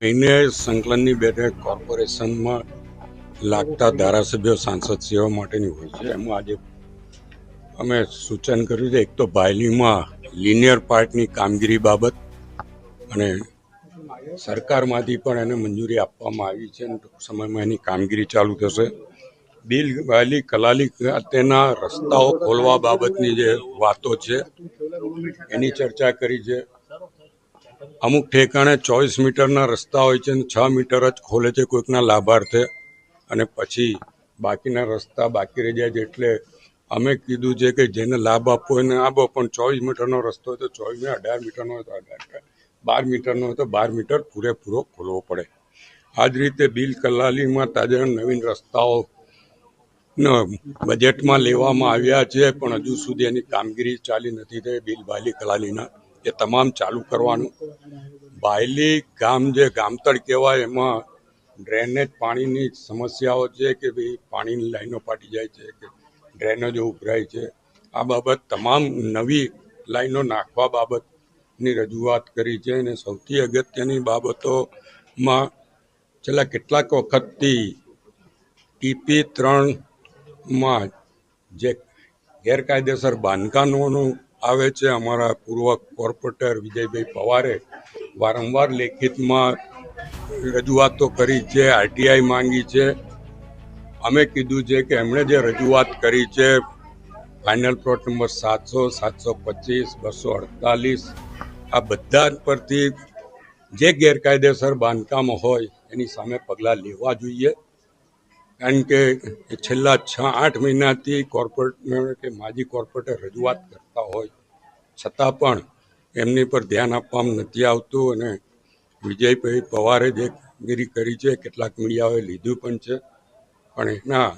મહિને સંકલનની બેઠક કોર્પોરેશનમાં લાગતા ધારાસભ્યો સાંસદ સેવા માટેની હોય છે. એમાં આજે અમે સૂચન કર્યું છે, એક તો બાયલીમાં લિનિયર પાર્ટની કામગીરી બાબત અને સરકારમાંથી પણ એને મંજૂરી આપવામાં આવી છે અને ટૂંક સમયમાં એની કામગીરી ચાલુ થશે. બિલ બાયલી કલાલી ખાતેના રસ્તાઓ ખોલવા બાબતની જે વાતો છે એની ચર્ચા કરી છે. અમુક ઠેકાણે 24 મીટરના રસ્તા હોય છે અને 6 મીટર જ ખોલે છે કોઈકના લાભાર્થે, અને પછી બાકીના રસ્તા બાકી રહી જાય છે. એટલે અમે કીધું છે કે જેને લાભ આપવો એને આપો, પણ 24 મીટરનો રસ્તો હોય તો 24, 18 મીટરનો હોય તો 18, 12 મીટરનો હોય તો 12 મીટર પૂરેપૂરો ખોલવો પડે. આ જ રીતે બિલ કલાલીમાં તાજા નવીન રસ્તાઓ બજેટમાં લેવામાં આવ્યા છે, પણ હજુ સુધી એની કામગીરી ચાલી નથી થઈ. બિલ બાયલી કલાલીના એ તમામ ચાલુ કરવાનું. બાયલી ગામ જે ગામતળ કહેવાય, એમાં ડ્રેનેજ પાણીની સમસ્યાઓ છે કે ભાઈ પાણીની લાઈનો ફાટી જાય છે કે ડ્રેનેજો ઉભરાય છે. આ બાબત તમામ નવી લાઈનો નાખવા બાબતની રજૂઆત કરી છે. અને સૌથી અગત્યની બાબતોમાં છેલ્લા કેટલાક વખતથી ટીપી 3માં જે ગેરકાયદેસર બાંધકામોનું આવે છે, અમારા પૂર્વ કોર્પોરેટર વિજયભાઈ પવારે વારંવાર લેખિતમાં રજૂઆતો કરી છે, આરટીઆઈ માંગી છે. અમે કીધું છે કે એમણે જે રજૂઆત કરી છે, ફાઇનલ પ્લોટ નંબર 700, 725, 248, આ બધા પરથી જે ગેરકાયદેસર બાંધકામ હોય એની સામે પગલાં લેવા જોઈએ. કારણ કે છેલ્લા 6-8 મહિનાથી કોર્પોરેટર કે માજી કોર્પોરેટર રજૂઆત કરતા હોય છતાં પણ એમની પર ધ્યાન આપવામાં નથી આવતું. અને વિજયભાઈ પવારે જે કામગીરી કરી છે, કેટલાક મીડિયાઓએ લીધું પણ છે, પણ એના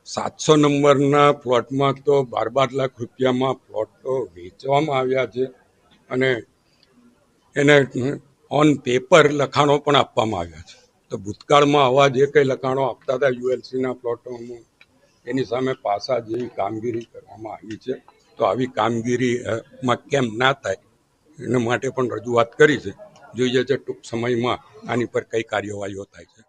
700 નંબરના પ્લોટમાં તો 12 લાખ રૂપિયામાં પ્લોટો વેચવામાં આવ્યા છે અને એને ઓન પેપર લખાણો પણ આપવામાં આવ્યા છે. તો ભૂતકાળમાં આવા જે કંઈ લખાણો આપતા હતા યુએલસીના પ્લોટોમાં, એની સામે પાસા જેવી કામગીરી કરવામાં આવી છે. તો આવી કામગીરીમાં કેમ ના થાય એના માટે પણ રજૂઆત કરી છે. જોઈએ છે ટૂંક સમયમાં આની પર કઈ કાર્યવાહીઓ થાય છે.